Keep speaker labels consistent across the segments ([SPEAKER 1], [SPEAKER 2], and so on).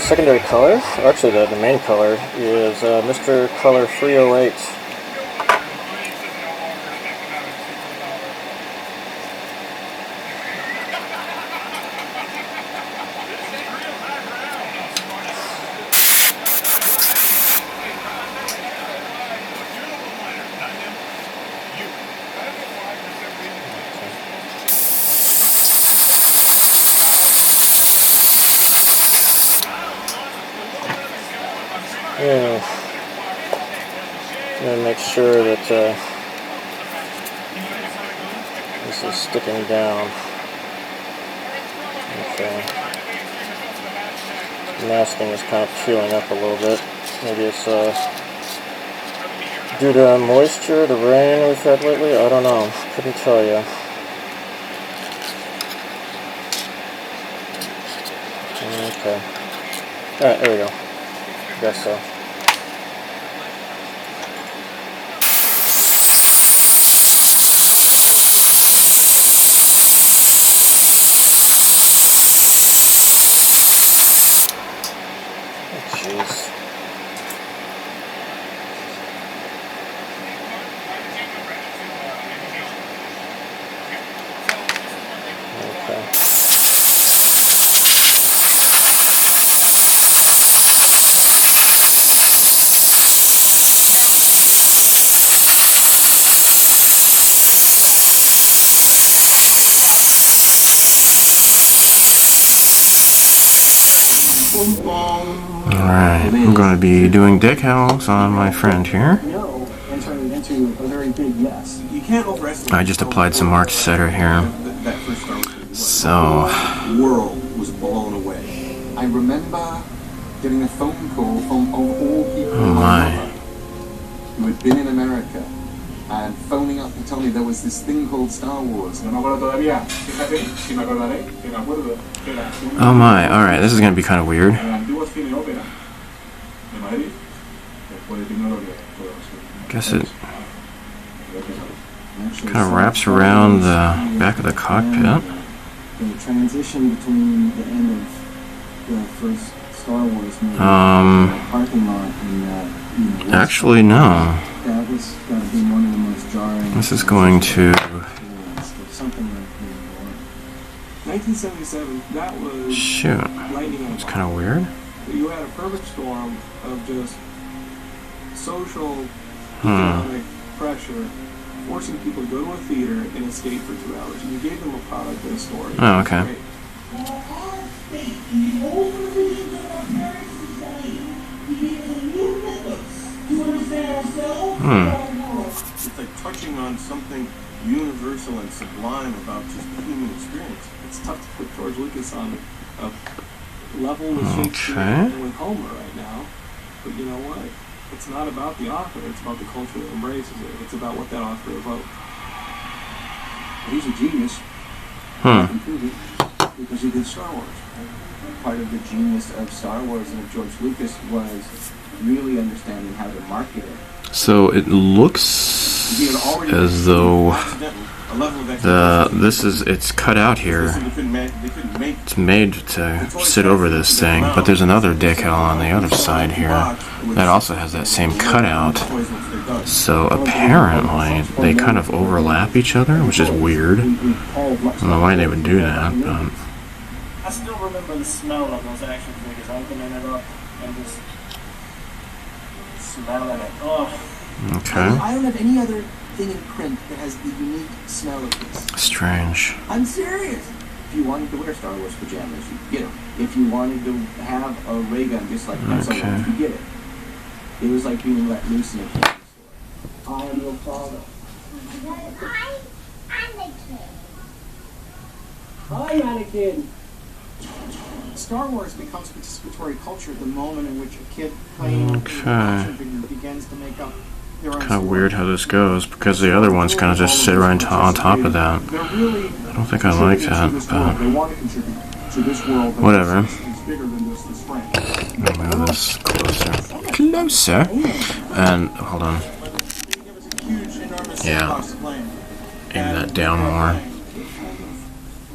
[SPEAKER 1] secondary color, or actually the main color, is Mr. Color 308. Yeah. And make sure that this is sticking down. Okay. Masking is kind of peeling up a little bit. Maybe it's due to moisture, the rain we've had lately. I don't know. Couldn't tell you. Okay. Alright, there we go. I guess so. Jeez. Okay. Alright, I'm going to be doing decals on my friend here. I just applied some Mark Setter here. So,
[SPEAKER 2] the world was blown away. I remember getting a phone call from all people who had been in America and phoning up to tell me there was this thing called Star Wars.
[SPEAKER 3] Oh
[SPEAKER 1] my, alright, this is going to be kind of weird. Guess it kind of wraps around the back of the cockpit.
[SPEAKER 2] The transition between the end of the first Star Wars movie parking lot and
[SPEAKER 1] actually no.
[SPEAKER 2] That was going to be one of the most jarring.
[SPEAKER 1] This is going to
[SPEAKER 2] something like 1977. That was
[SPEAKER 1] shoot.
[SPEAKER 2] Lightning.
[SPEAKER 1] It's kind of weird.
[SPEAKER 2] You had a perfect storm of just social economic pressure forcing people to go to a theater and escape for 2 hours, and you gave them a product and a story.
[SPEAKER 1] Oh, okay.
[SPEAKER 2] It's like touching on something universal and sublime about just the human experience. It's tough to put George Lucas on a level with Shakespeare and with Homer right now, but you know what? It's not about the author, it's about the culture that embraces it. It's about what that author evoked. He's a genius. I can prove it because he did Star Wars. Part of the genius of Star Wars and of George Lucas was really understanding how to market it.
[SPEAKER 1] So it looks as though it's cut out here. It's made to sit over this thing, but there's another decal on the other side here that also has that same cutout. So apparently they kind of overlap each other, which is weird. I don't know why they would do that, but
[SPEAKER 3] I still remember the smell of those action figures, opening it up and just smelling it. Oh.
[SPEAKER 1] Okay.
[SPEAKER 2] I don't have any other thing in print that has the unique smell of this.
[SPEAKER 1] Strange.
[SPEAKER 2] I'm serious. If you wanted to wear Star Wars pajamas, you could get them. If you wanted to have a ray gun just like that, you could get it. It was like being let loose in a candy store. I am your father.
[SPEAKER 4] Hi, Anakin.
[SPEAKER 2] Hi, Anakin. Star Wars becomes participatory culture the moment in which a kid playing an action figure begins to make up their own
[SPEAKER 1] kind of
[SPEAKER 2] story.
[SPEAKER 1] weird how this goes, because the other ones kind of just sit right on top of that. I don't think I like that, but whatever. Let me move this closer. And, hold on. Yeah. Aim that down more.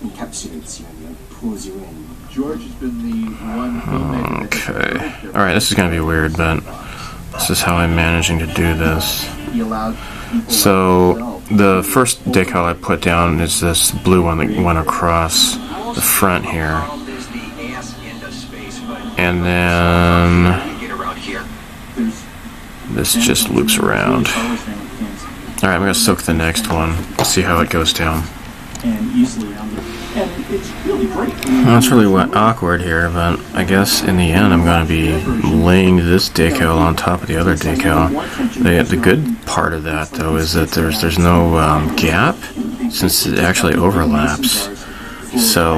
[SPEAKER 2] Encapsulates you and pulls you in. George has been the one filmmaker.
[SPEAKER 1] Okay. Alright, this is going to be weird, but this is how I'm managing to do this. So, the first decal I put down is this blue one that went across the front here. And then this just loops around. Alright, I'm going to soak the next one. See how it goes down. Well, it's really awkward here, but I guess in the end I'm going to be laying this decal on top of the other decal. The good part of that, though, is that there's no gap, since it actually overlaps. So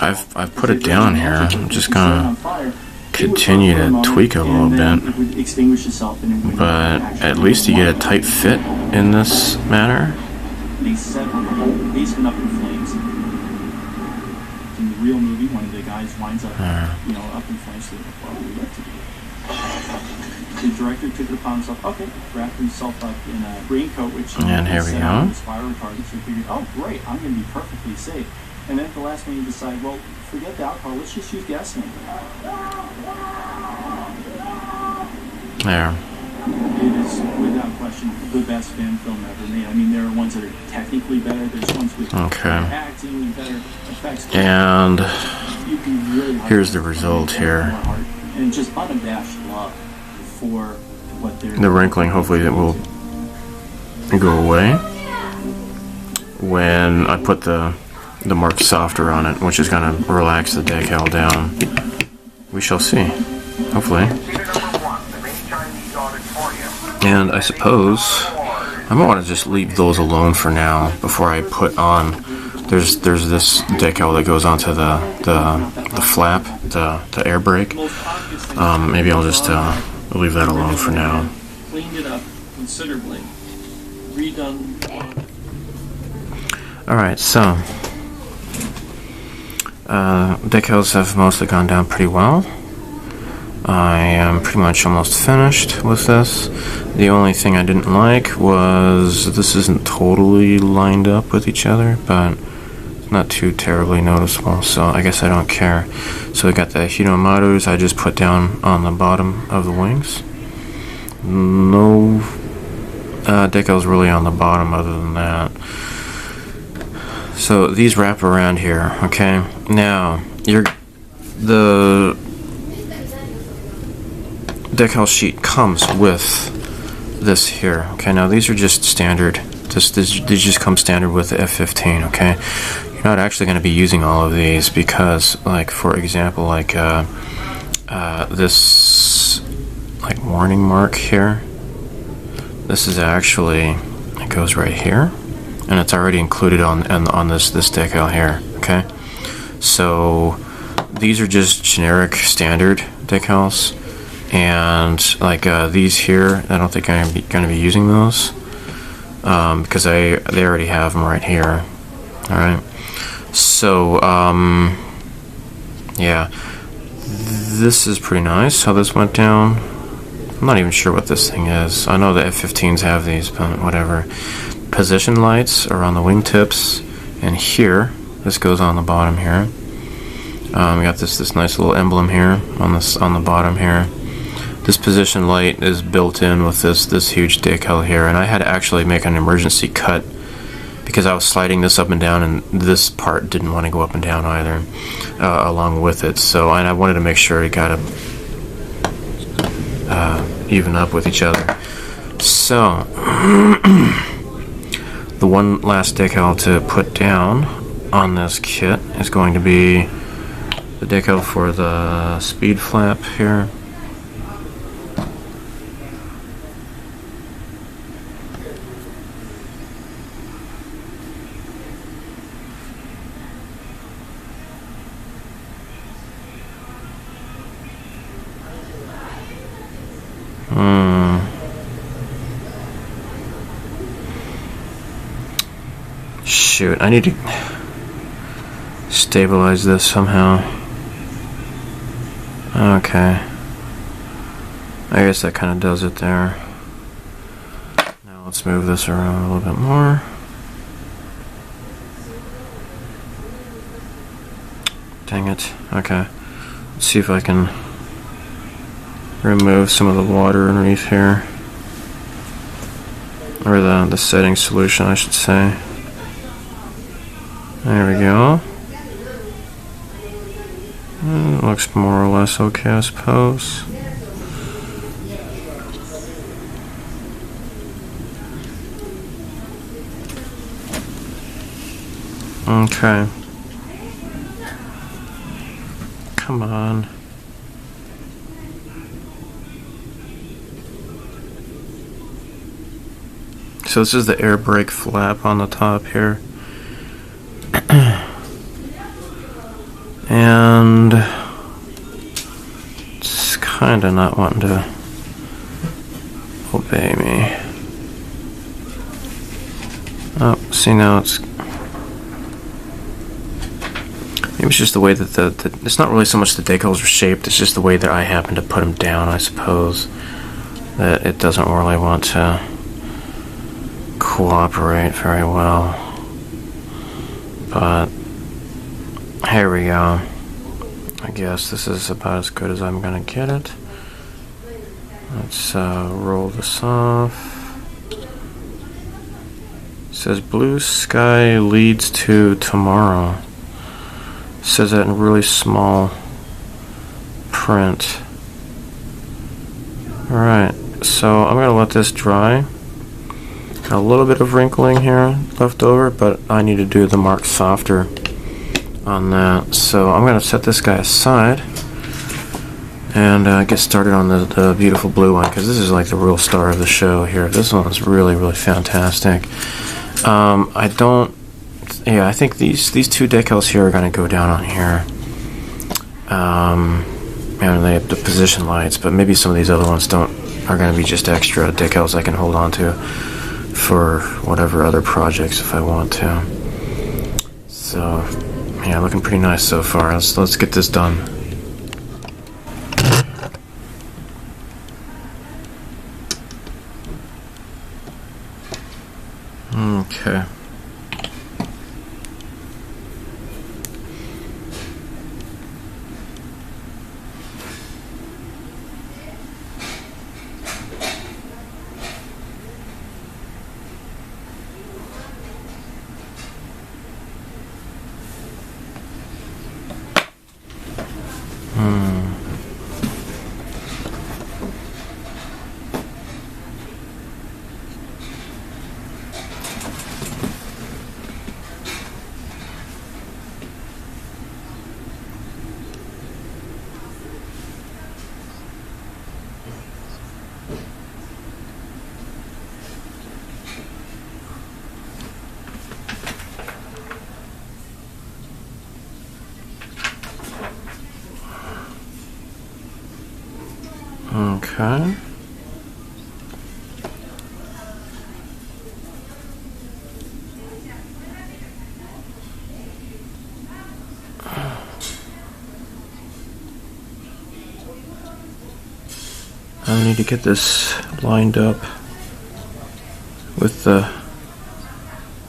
[SPEAKER 1] I've put it down here. I'm just going to continue to tweak it a little bit, but at least you get a tight fit in this manner.
[SPEAKER 3] In the real movie, one of the guys winds up, you know, up in flames. Well, we left it. The director took it upon himself. Okay, wrapped himself up in a raincoat, which
[SPEAKER 1] and here we go.
[SPEAKER 3] Fire retardant. So he figured, oh great, I'm going to be perfectly safe. And then at the last minute, you decide, well, forget the alcohol. Let's just use gasoline.
[SPEAKER 1] There.
[SPEAKER 3] It is, without question, the best fan film ever made. I mean, there are ones that are technically better. There's ones with better acting, better effects.
[SPEAKER 1] And
[SPEAKER 3] you can really
[SPEAKER 1] here's the result here.
[SPEAKER 3] And just unabashed love for what they're.
[SPEAKER 1] The wrinkling, hopefully, it will go away when I put the marked softer on it, which is going to relax the decal down. We shall see. Hopefully. And I suppose I might want to just leave those alone for now before I put on. There's this decal that goes onto the flap, the air brake. Maybe I'll just leave that alone for now.
[SPEAKER 2] Cleaned it up considerably. Redone.
[SPEAKER 1] All right, so decals have mostly gone down pretty well. I am pretty much almost finished with this. The only thing I didn't like was this isn't totally lined up with each other, but it's not too terribly noticeable, so I guess I don't care. So we got the Hinomaru's I just put down on the bottom of the wings. No decals really on the bottom other than that. So these wrap around here, okay? Now, the decal sheet comes with this here. Okay, now these are just standard. These just come standard with the F-15. Okay, you're not actually going to be using all of these because, like, for example, like this, like, warning mark here. This is actually, it goes right here, and it's already included on this decal here. Okay, so these are just generic standard decals. And like these here, I don't think I'm going to be using those because they already have them right here. All right. So yeah, this is pretty nice how this went down. I'm not even sure what this thing is. I know the F-15s have these, but whatever. Position lights are on the wingtips, and here this goes on the bottom here. We got this nice little emblem here on the bottom here. This position light is built in with this huge decal here, and I had to actually make an emergency cut because I was sliding this up and down, and this part didn't want to go up and down either, along with it. So, and I wanted to make sure it got to even up with each other. So, the one last decal to put down on this kit is going to be the decal for the speed flap here. Shoot, I need to stabilize this somehow. Okay. I guess that kind of does it there. Now let's move this around a little bit more. Dang it. Okay. Let's see if I can remove some of the water underneath here. Or the setting solution, I should say. There we go. It looks more or less okay, I suppose. Okay. Come on. So this is the air brake flap on the top here. And it's kind of not wanting to obey me. Oh, see, now it's... Maybe it's just the way that it's not really so much the decals are shaped, it's just the way that I happen to put them down, I suppose, that it doesn't really want to cooperate very well. But here we go. I guess this is about as good as I'm gonna get it. Let's roll this off. It says blue sky leads to tomorrow. It says that in really small print. Alright, so I'm gonna let this dry. A little bit of wrinkling here left over, but I need to do the mark softer on that. So I'm going to set this guy aside and get started on the beautiful blue one, because this is like the real star of the show here. This one's really, really fantastic. I think these two decals here are going to go down on here. And they have the position lights, but maybe some of these other ones are going to be just extra decals I can hold on to for whatever other projects if I want to. So yeah, looking pretty nice so far. Let's get this done. Okay. Okay. I need to get this lined up with the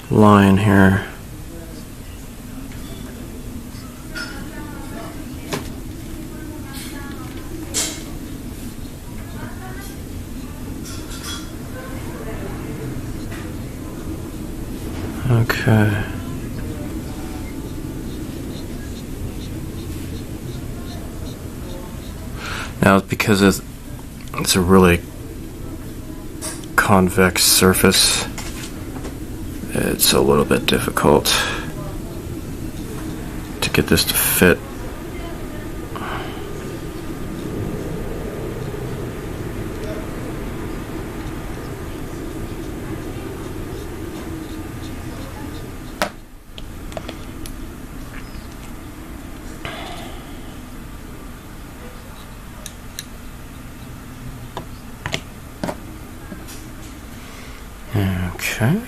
[SPEAKER 1] line here. Okay. Now, because it's a really convex surface, it's a little bit difficult to get this to fit. Okay.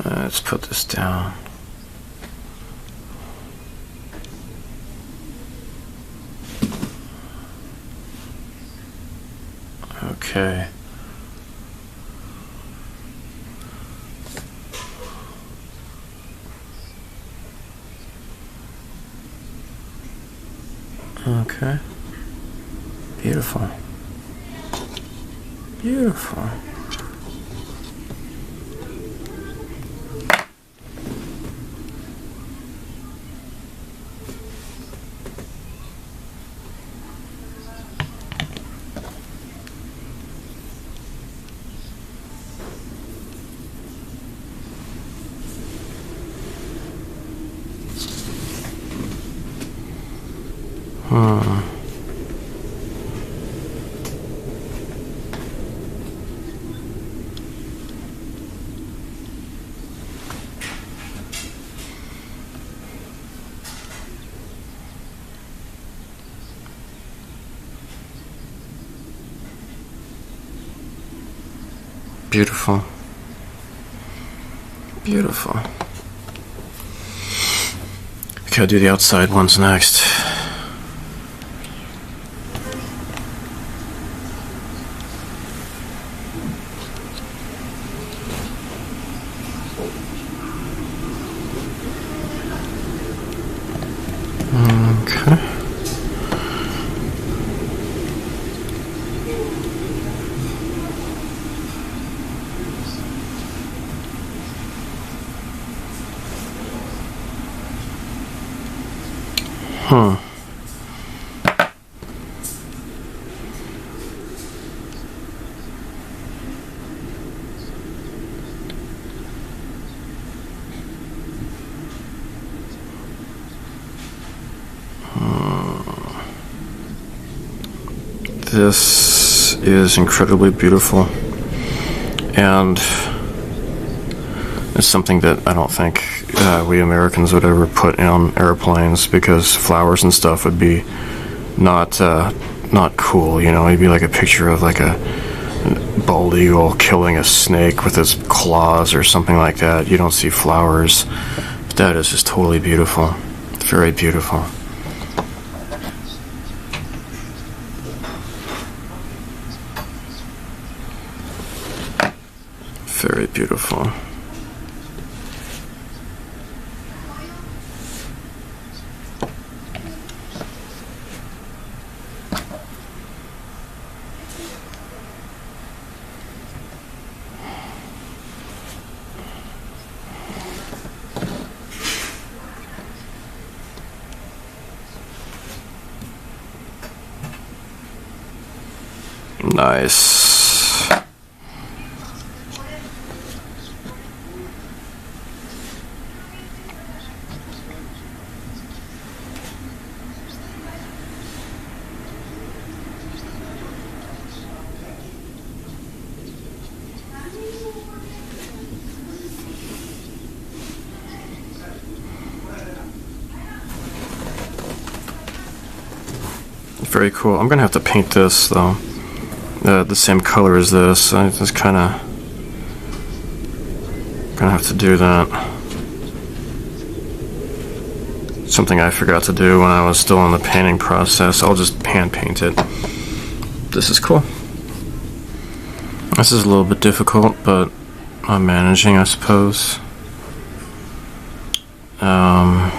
[SPEAKER 1] Let's put this down. Okay. Okay. Beautiful. Beautiful. Beautiful. Beautiful. Okay, I'll do the outside ones next. Okay. This is incredibly beautiful, and it's something that I don't think we Americans would ever put on airplanes, because flowers and stuff would be not cool. You know, it'd be like a picture of like a bald eagle killing a snake with its claws or something like that. You don't see flowers, but that is just totally beautiful. Very beautiful. Very beautiful. Nice. Very cool. I'm gonna have to paint this though. The same color as this. I just kind of gonna have to do that. Something I forgot to do when I was still in the painting process. I'll just hand paint it. This is cool. This is a little bit difficult, but I'm managing, I suppose. That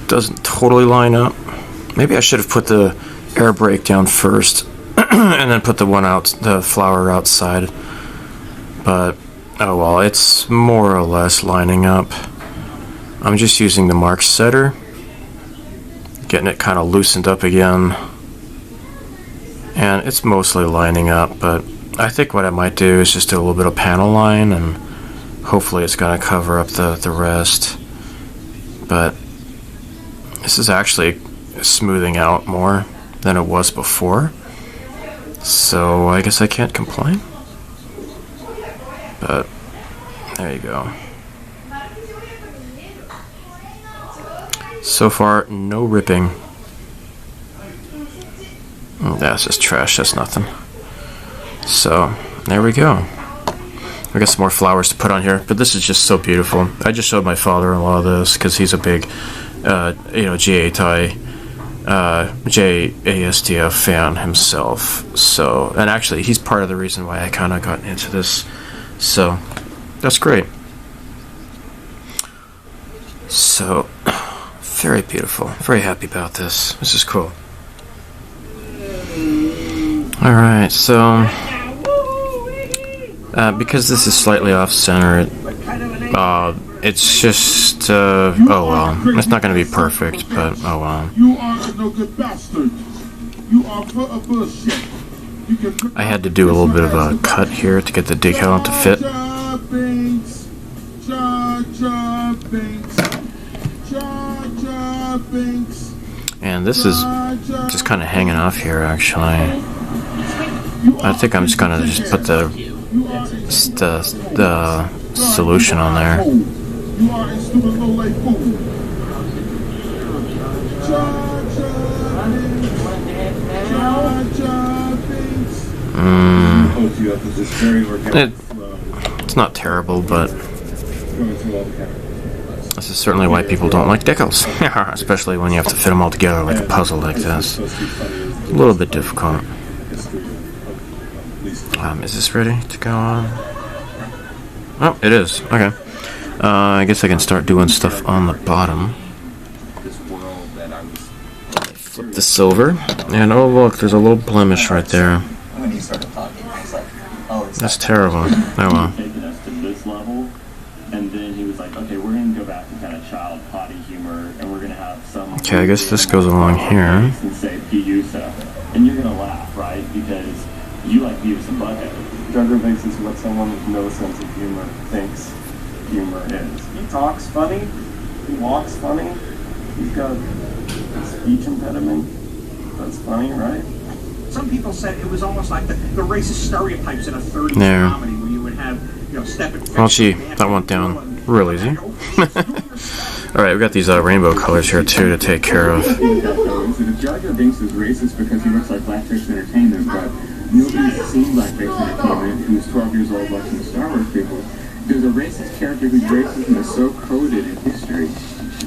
[SPEAKER 1] doesn't totally line up. Maybe I should have put the air brake down first and then put the flower outside. But oh well, it's more or less lining up. I'm just using the mark setter, getting it kind of loosened up again, and it's mostly lining up. But I think what I might do is just do a little bit of panel line, and hopefully it's going to cover up the rest. But this is actually smoothing out more than it was before, so I guess I can't complain. But there you go. So far, no ripping. That's just trash, that's nothing. So there we go. I got some more flowers to put on here, but this is just so beautiful. I just showed my father-in-law this because he's a big JASDF fan himself. So, and actually he's part of the reason why I kind of got into this. So that's great. So Very beautiful. Very happy about this. This is cool. Alright, so because this is slightly off-center, it's just, oh well. It's not going to be perfect, but oh well.
[SPEAKER 5] You are a no good bastard. You are full of bullshit.
[SPEAKER 1] I had to do a little bit of a cut here to get the decal to fit. And this is just kind of hanging off here, actually. I think I'm just gonna just put the solution on there. It's not terrible, but this is certainly why people don't like decals, especially when you have to fit them all together like a puzzle like this. A little bit difficult. Is this ready to go on? Oh, it is. Okay. I guess I can start doing stuff on the bottom. Flip this over, and oh look, there's a little blemish right there. That's terrible. Oh well. Okay, I guess this goes along here.
[SPEAKER 2] And you're gonna laugh, right? Because you like Beavis and Butthead. Jar Jar Binks is what someone with no sense of humor thinks humor is. He talks funny. He walks funny. He's got a speech impediment. That's funny, right?
[SPEAKER 6] Some people said it was almost like the racist stereotypes in a 30s comedy where you would have, step and
[SPEAKER 1] well, gee, that went down real easy. Alright, we got these rainbow colors here too to take care of.
[SPEAKER 2] Jar Jar Binks is racist because he looks like blackface entertainment, but nobody's seen blackface entertainment who's 12 years old watching the Star Wars people. There's a racist character whose racism is so coded in history.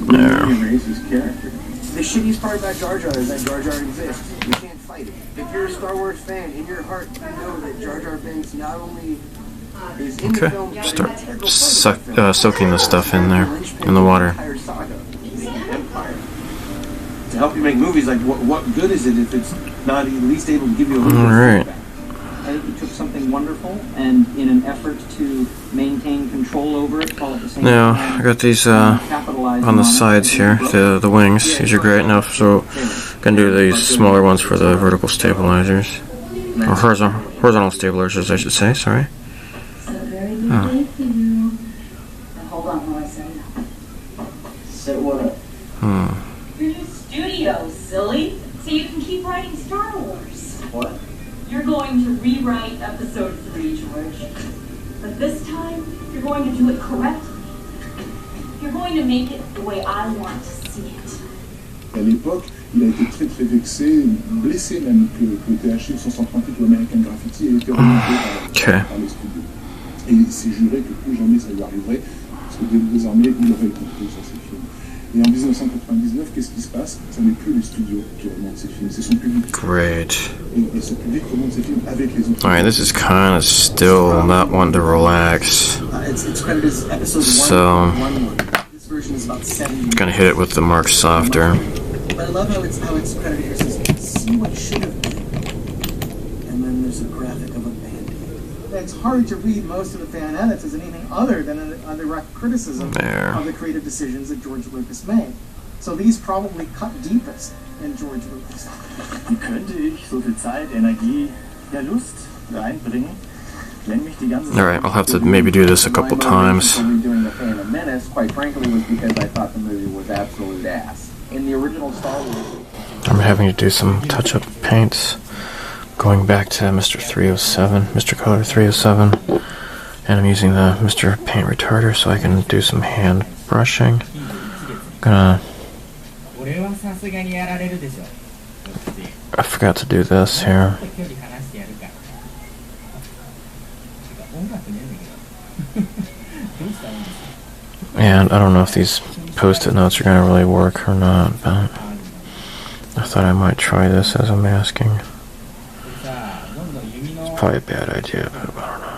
[SPEAKER 1] There.
[SPEAKER 2] A racist character.
[SPEAKER 7] The shittiest part about Jar Jar is that Jar Jar exists. You can't fight it. If you're a Star Wars fan, in your heart, you know that Jar Jar Binks not only is in the film,
[SPEAKER 1] start soaking the stuff in there, in the water.
[SPEAKER 2] To help you make movies, like what good is it if it's not at least able to give you a little
[SPEAKER 1] Alright.
[SPEAKER 3] I think he took something wonderful, and in an effort to maintain control over it, while at the same
[SPEAKER 1] Now,
[SPEAKER 3] time,
[SPEAKER 1] I got these on the sides here, the wings. These are great enough, so I'm going to do these smaller ones for the vertical stabilizers. Or horizontal stabilizers, I should say, sorry. Oh.
[SPEAKER 8] Hold on while I set it up.
[SPEAKER 7] Set what up?
[SPEAKER 8] Your new studio, silly. So you can keep writing Star Wars.
[SPEAKER 7] What?
[SPEAKER 8] You're going to rewrite episode 3, George. But this time, you're going to do it correctly. You're going to make it the way I want to see it.
[SPEAKER 5] À l'époque, il a été très très vexé, blessé même que THX 138 ou American Graffiti ait été remonté par les studios. Et il s'est juré que plus jamais ça lui arriverait, parce que désormais il aurait le contrôle sur ses films. Et en 1999, qu'est-ce qui se passe? Ce n'est plus les studios qui remontent ses films, c'est son public.
[SPEAKER 1] Great.
[SPEAKER 5] Et ce public remonte ses films avec les autres.
[SPEAKER 1] Alright, this is kind of still not one to relax.
[SPEAKER 7] It's credited as episode 1.
[SPEAKER 1] So,
[SPEAKER 7] This version is about 70.
[SPEAKER 1] I'm going to hit it with the Mark Softer.
[SPEAKER 7] But I love how it's credited here. It says, see what should have been. And then there's a graphic of a band-aid.
[SPEAKER 6] It's hard to read most of the fan edits as anything other than a direct criticism of the creative decisions that George Lucas made. So these probably cut deepest in George Lucas.
[SPEAKER 2] Wie könnte ich so viel Zeit, Energie, ja Lust reinbringen, wenn mich die ganze
[SPEAKER 1] Alright, I'll have to maybe do this a couple times.
[SPEAKER 2] Doing the Phantom Menace, quite frankly, was because I thought the movie was absolute ass. In the original Star Wars,
[SPEAKER 1] I'm having to do some touch-up paints. Going back to Mr. 307, Mr. Color 307, and I'm using the Mr. Paint Retarder so I can do some hand brushing. I forgot to do this here. And I don't know if these post-it notes are going to really work or not, but I thought I might try this as a masking. It's probably a bad idea, but I don't know.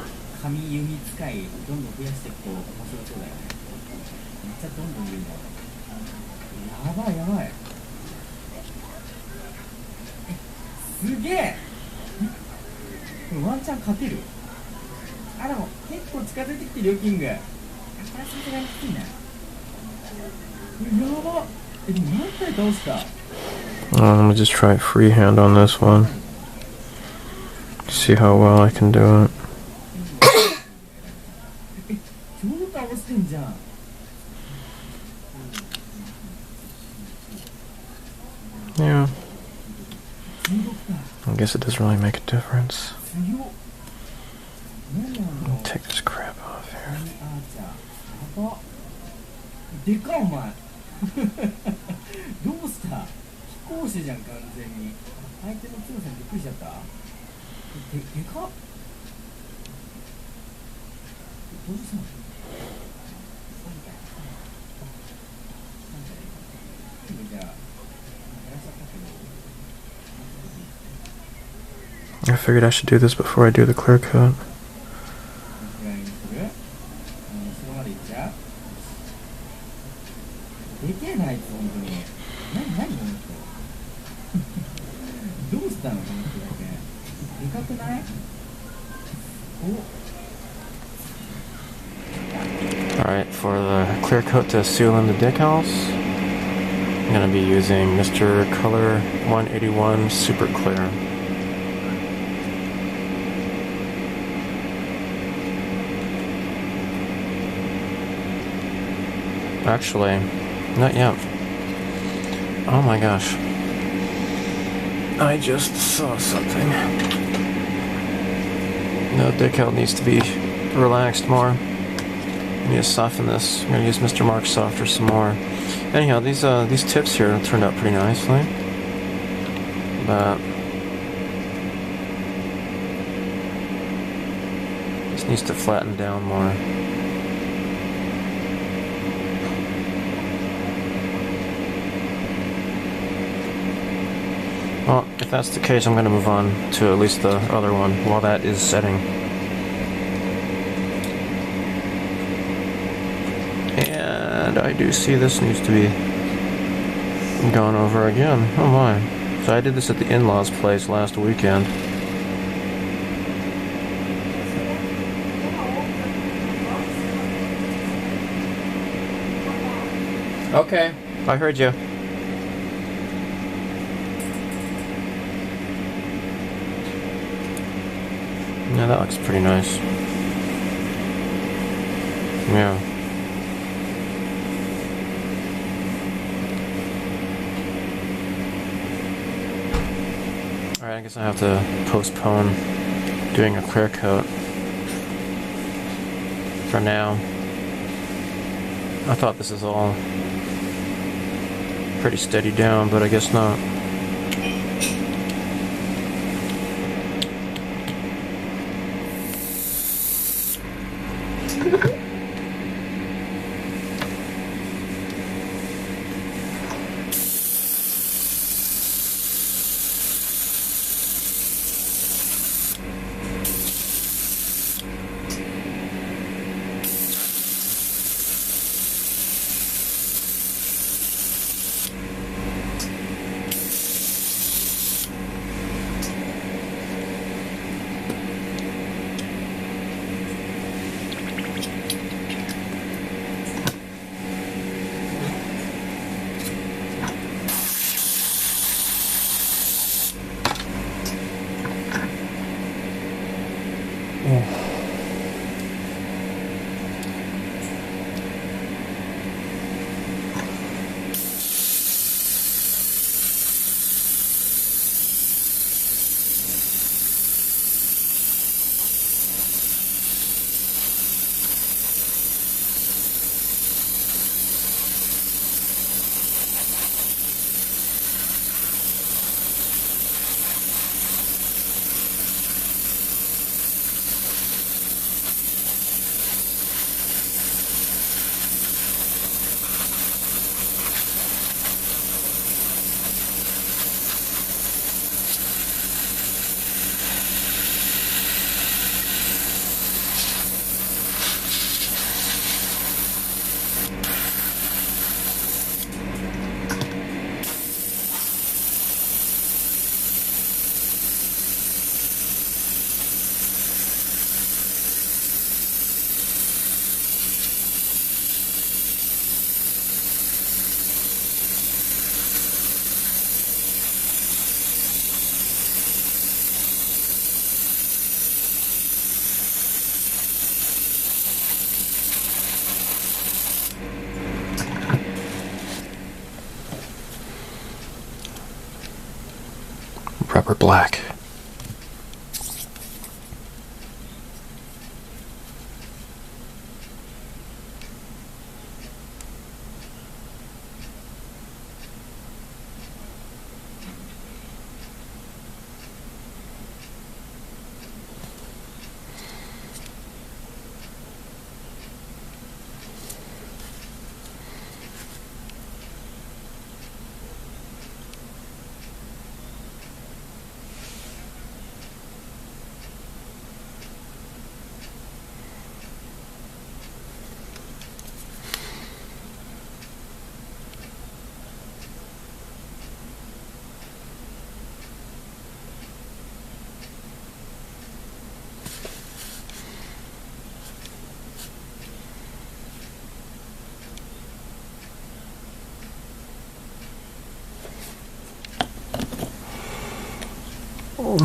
[SPEAKER 9] ばいやばい。すげえ。これワンチャン勝てる。あ、でも結構近づいてきてるよ、キング。これはさすがにきついな。やばっ。でも何回倒した？
[SPEAKER 1] Let me just try freehand on this one. See how well I can do it.
[SPEAKER 9] 超倒してんじゃん。
[SPEAKER 1] Yeah. I guess it doesn't really make a difference. I'll take this crap off here.
[SPEAKER 9] でかお前。どうした？飛行士じゃん完全に。相手の強さにびっくりしちゃった。でかっ。どうしたの？じゃあ。
[SPEAKER 1] I figured I should do this before I do the clear coat. Alright, for the clear coat to seal in the decals, I'm going to be using Mr. Color 181 Super Clear. Actually, not yet. Oh my gosh. I just saw something. No, decal needs to be relaxed more. I need to soften this. I'm going to use Mr. Mark Softer some more. Anyhow, these tips here turned out pretty nicely. But this needs to flatten down more. Well, if that's the case, I'm going to move on to at least the other one while that is setting. And I do see this needs to be gone over again. Oh my. So I did this at the in-laws' place last weekend. Okay, I heard you. Yeah, that looks pretty nice. Yeah. Alright, I guess I have to postpone doing a clear coat for now. I thought this is all pretty steady down, but I guess not. Rubber black.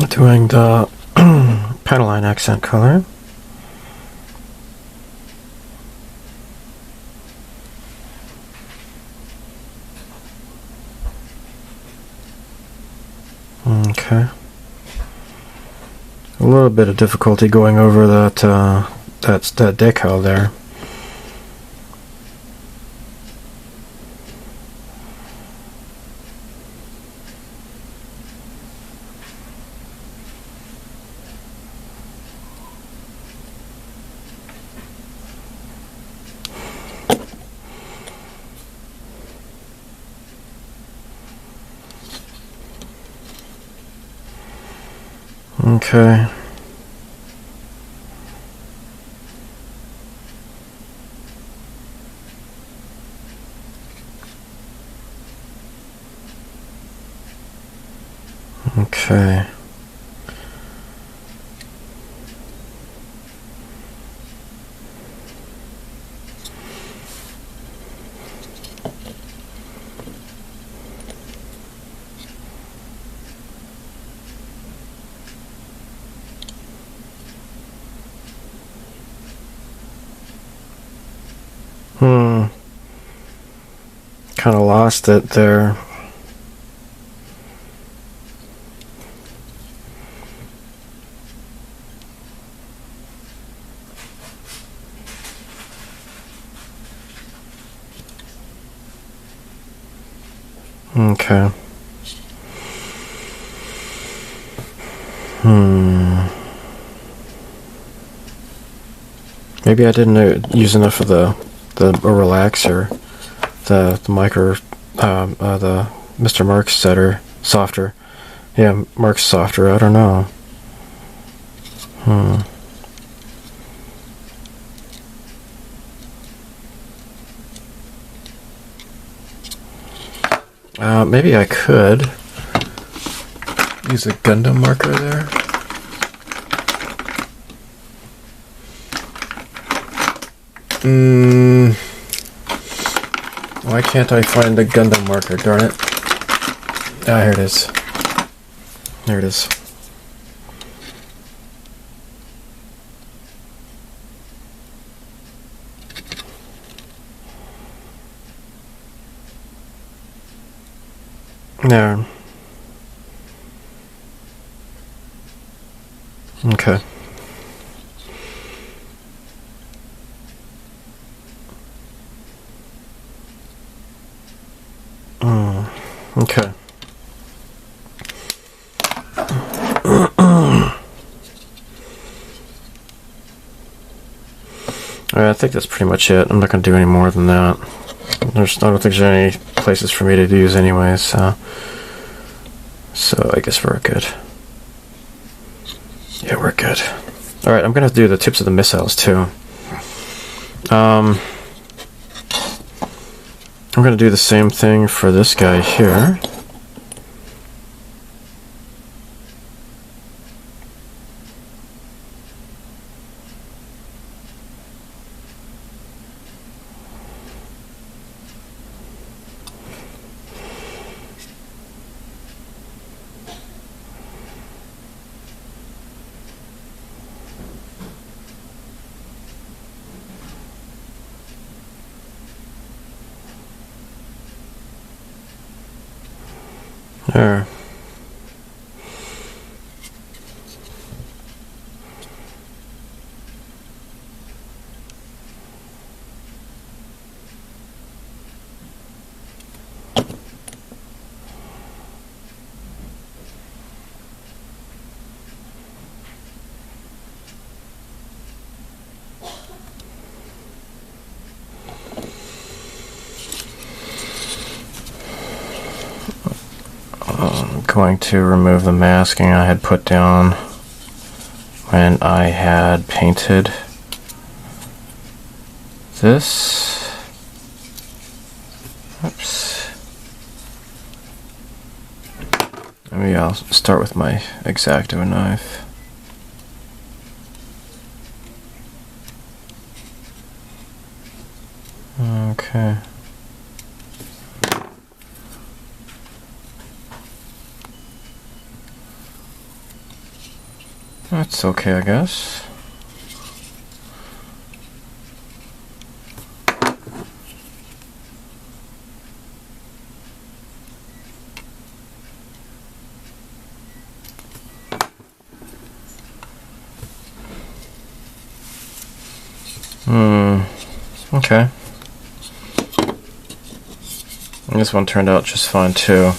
[SPEAKER 1] Doing the Pentaline accent color. Okay. A little bit of difficulty going over that that decal there. Okay. Okay. Kind of lost it there. Okay. Maybe I didn't use enough of the relaxer, the micro, the Mr. Marks setter, softer. Yeah, Marks softer. I don't know. Maybe I could use a Gundam marker there. Why can't I find the Gundam marker, darn it? Ah, here it is. There it is. There. Okay. Okay. Alright, I think that's pretty much it. I'm not going to do any more than that. I don't think there's any places for me to use anyways, so I guess we're good. Yeah, we're good. Alright, I'm going to do the tips of the missiles too. I'm going to do the same thing for this guy here. There. going to remove the masking I had put down when I had painted this. Oops. Maybe I'll start with my X-Acto knife. Okay. That's okay, I guess. Okay. And this one turned out just fine too.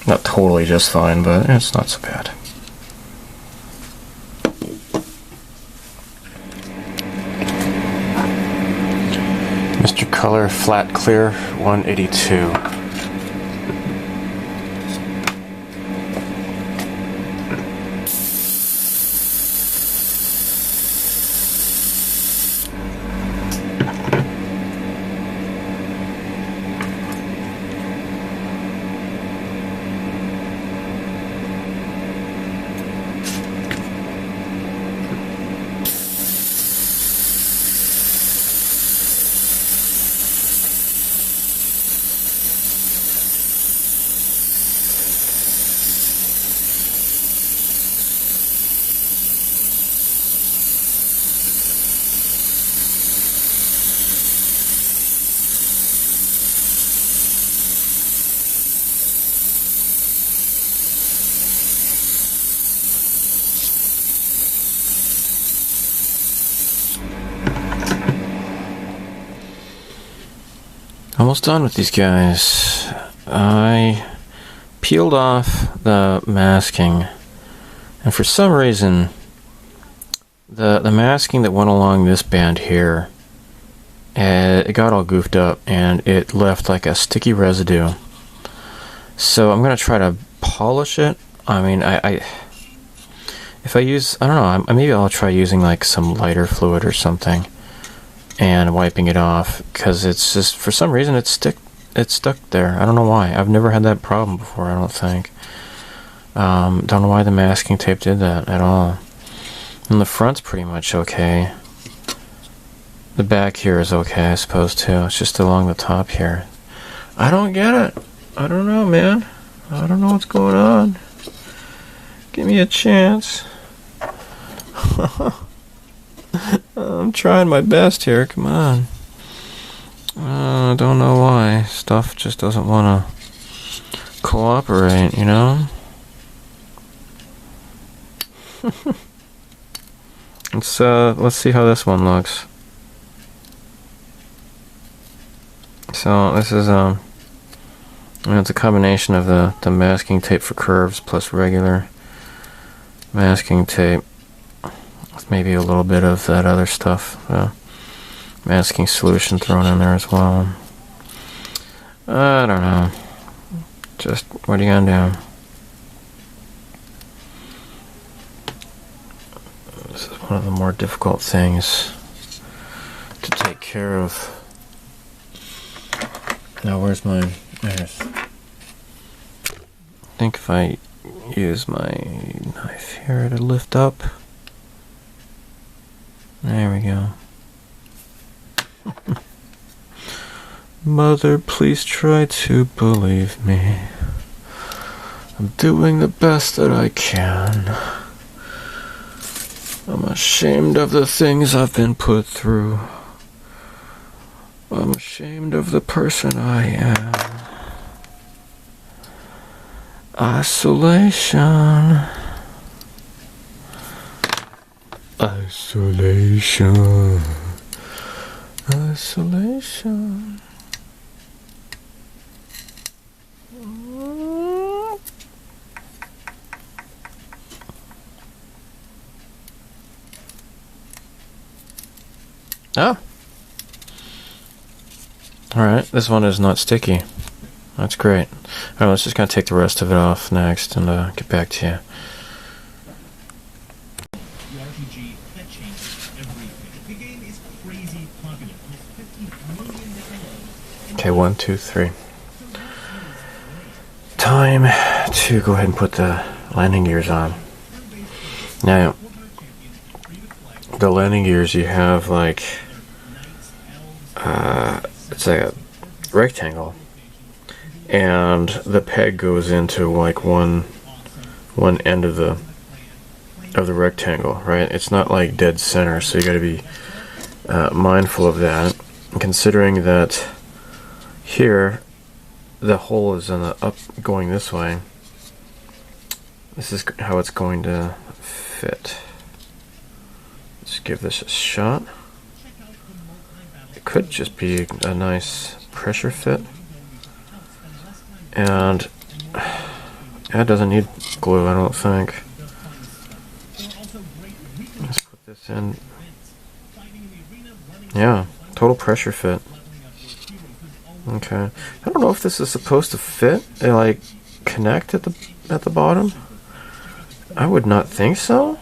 [SPEAKER 1] Not totally just fine, but it's not so bad. Mr. Color Flat Clear 182. Almost done with these guys. I peeled off the masking, and for some reason the masking that went along this band here, it got all goofed up and it left like a sticky residue. So I'm gonna try to polish it. I mean, if I use, I don't know, maybe I'll try using like some lighter fluid or something and wiping it off, because it's just, for some reason it's stuck there. I don't know why. I've never had that problem before, I don't think. Don't know why the masking tape did that at all. And the front's pretty much okay. The back here is okay, I suppose, too. It's just along the top here. I don't get it. I don't know, man. I don't know what's going on. Give me a chance. I'm trying my best here, come on. I don't know why. Stuff just doesn't want to cooperate, you know? Let's see how this one looks. So this is it's a combination of the masking tape for curves plus regular masking tape. Maybe a little bit of that other stuff, masking solution thrown in there as well. I don't know. Just, what are you gonna do? This is one of the more difficult things to take care of. Now, where's my... There's... I think if I use my knife here to lift up... There we go. Mother, please try to believe me. I'm doing the best that I can. I'm ashamed of the things I've been put through. I'm ashamed of the person I am. Isolation. Isolation. Isolation. Oh. Alright, this one is not sticky. That's great. Alright, let's just kind of take the rest of it off next and get back to you. Okay, 1, 2, 3. Time to go ahead and put the landing gears on. Now, the landing gears, you have like it's like a rectangle, and the peg goes into like one end of the rectangle, right? It's not like dead center, so you got to be mindful of that. Considering that here the hole is in the up going this way, this is how it's going to fit. Let's give this a shot. It could just be a nice pressure fit, and it doesn't need glue, I don't think. Let's put this in. Yeah, total pressure fit. Okay, I don't know if this is supposed to fit and like connect at the bottom. I would not think so.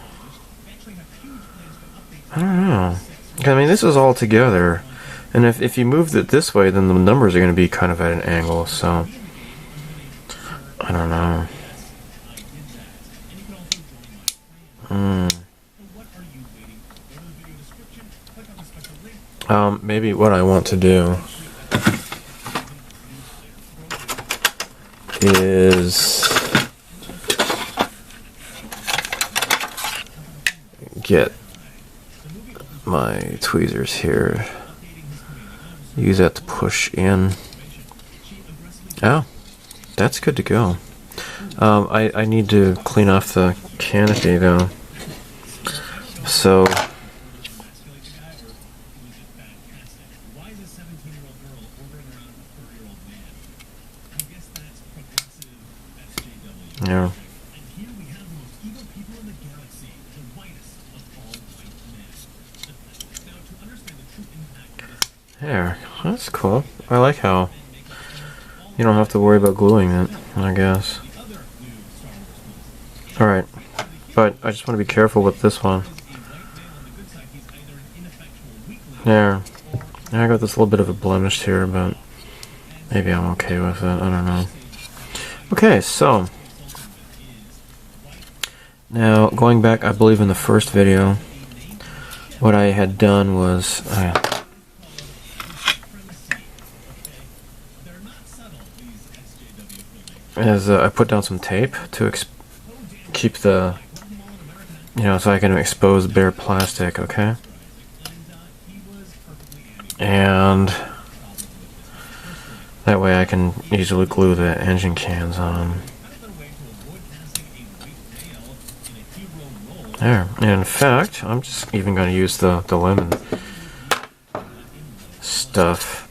[SPEAKER 1] I don't know. I mean, this is all together, and if you moved it this way, then the numbers are going to be kind of at an angle. So I don't know. Maybe what I want to do is get my tweezers here, use that to push in. Oh, that's good to go. I need to clean off the canopy though, so yeah. There, that's cool. I like how you don't have to worry about gluing it, I guess. Alright, but I just want to be careful with this one. There. I got this little bit of a blemish here, but maybe I'm okay with it, I don't know. Okay, so now going back, I believe in the first video, what I had done was I put down some tape to keep the, so I can expose bare plastic, okay? And that way I can easily glue the engine cans on. There. And in fact, I'm just even going to use the lemon stuff.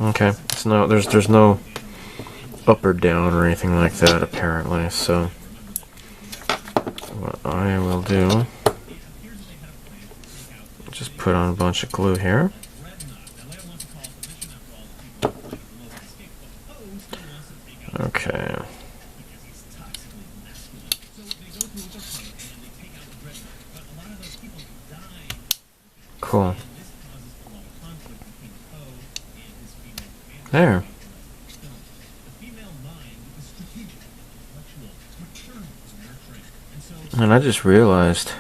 [SPEAKER 1] Okay, so there's no up or down or anything like that apparently, so what I will do, just put on a bunch of glue here. Okay. Cool. There. And I just realized,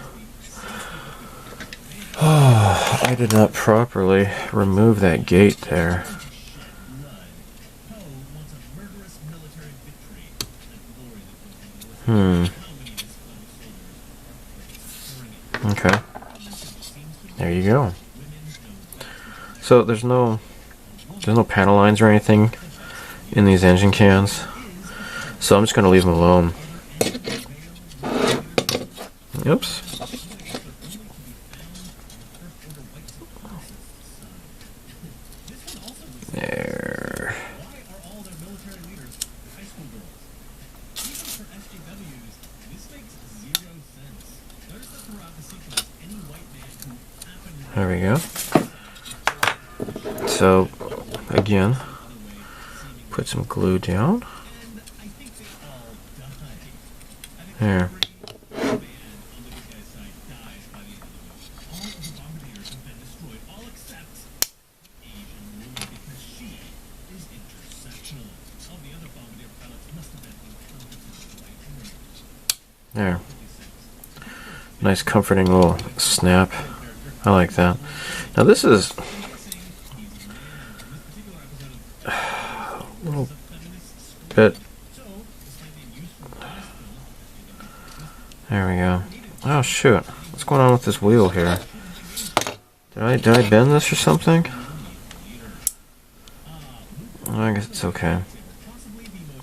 [SPEAKER 1] I did not properly remove that gate there. Okay. There you go. So there's no panel lines or anything in these engine cans, so I'm just going to leave them alone. Oops. There. So again, put some glue down. There. There. Nice comforting little snap. I like that. Now this is a little bit. There we go. Oh shoot. What's going on with this wheel here? Did I bend this or something? I guess it's okay.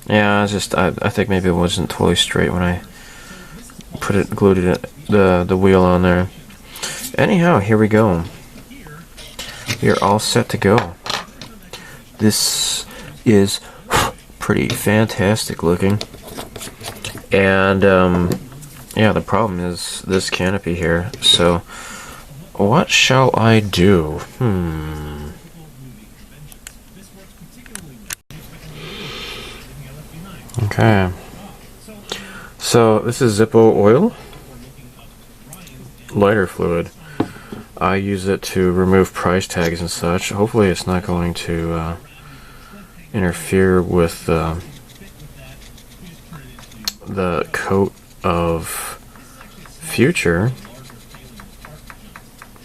[SPEAKER 1] Yeah, I think maybe it wasn't totally straight when I glued the wheel on there. Anyhow, here we go. We are all set to go. This is pretty fantastic looking. And yeah, the problem is this canopy here. So what shall I do? Okay. So this is Zippo oil, lighter fluid. I use it to remove price tags and such. Hopefully it's not going to interfere with the coat of future,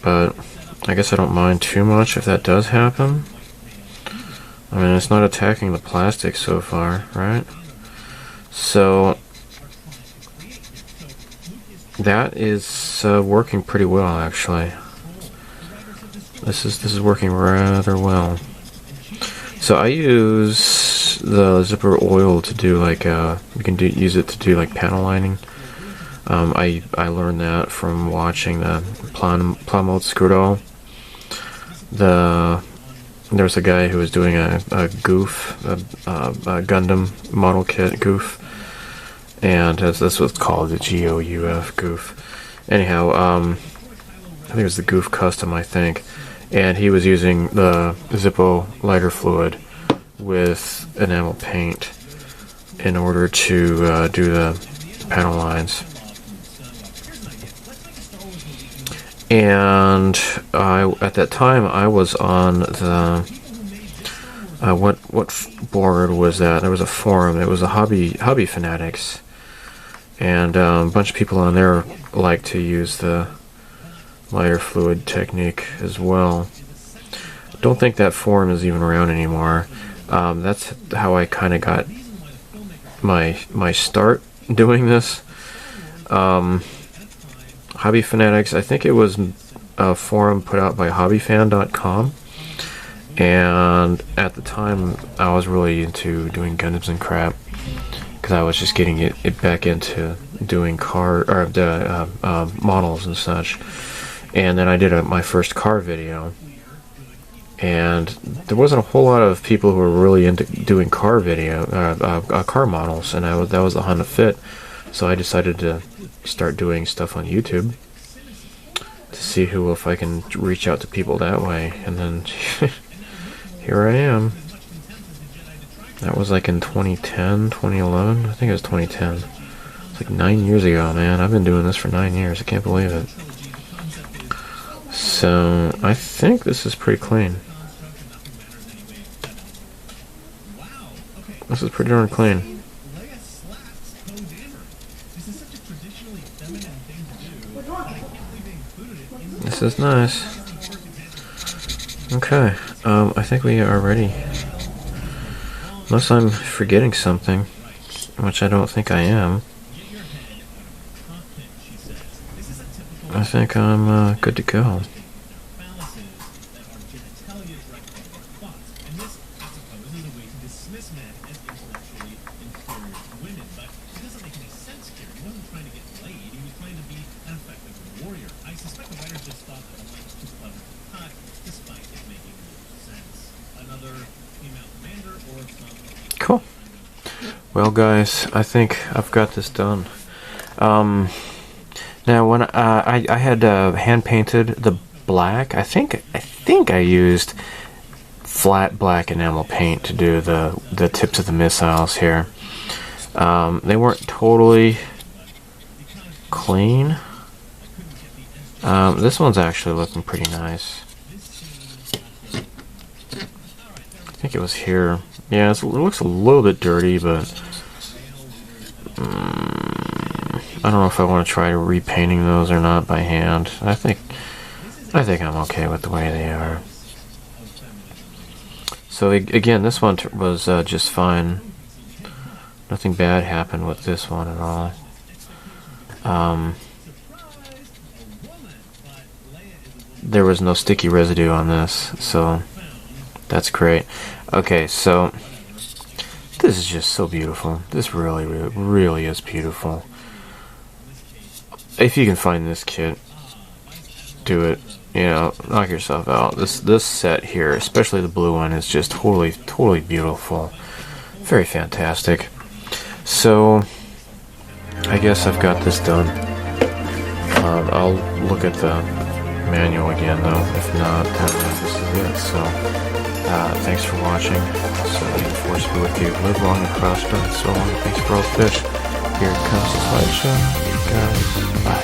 [SPEAKER 1] but I guess I don't mind too much if that does happen. I mean, it's not attacking the plastic so far, right? So that is working pretty well, actually. This is working rather well. So I use the zipper oil to do like you can use it to do like panel lining. I learned that from watching the plamo Screwdoll. There's a guy who was doing a goof, a Gundam model kit goof, and that's what's called, the GOUF goof. Anyhow, I think it was the goof custom, I think, and he was using the Zippo lighter fluid with enamel paint in order to do the panel lines. And at that time I was on the what board was that? There was a forum. It was a hobby fanatics, and a bunch of people on there like to use the lighter fluid technique as well. Don't think that forum is even around anymore. That's how I kind of got my start doing this. Hobby Fanatics, I think it was a forum put out by hobbyfan.com, and at the time I was really into doing Gundams and crap, because I was just getting it back into doing models and such. And then I did my first car video, and there wasn't a whole lot of people who were really into doing car models, and that was the Honda Fit. So I decided to start doing stuff on YouTube to see if I can reach out to people that way, and then here I am. That was like in 2010, 2011, I think it was 2010. It's like 9 years ago, man. I've been doing this for 9 years, I can't believe it. So I think this is pretty clean. This is pretty darn clean. This is nice. Okay, I think we are ready. Unless I'm forgetting something, which I don't think I am. I think I'm good to go. Cool. Well, guys, I think I've got this done. Now, when I had hand painted the black, I think I used flat black enamel paint to do the tips of the missiles here. They weren't totally clean. This one's actually looking pretty nice. I think it was here. Yeah, it looks a little bit dirty, but I don't know if I want to try repainting those or not by hand. I think I'm okay with the way they are. So again, this one was just fine. Nothing bad happened with this one at all. There was no sticky residue on this, so that's great. Okay, so this is just so beautiful. This really is beautiful. If you can find this kit, do it. You know, knock yourself out. This set here, especially the blue one, is just totally beautiful. Very fantastic. So I guess I've got this done. I'll look at the manual again though. If not, then this is it. So thanks for watching. So may the force be with you. Live long and prosper, and so on. Thanks for all the fish. Here comes the slideshow. Guys, bye.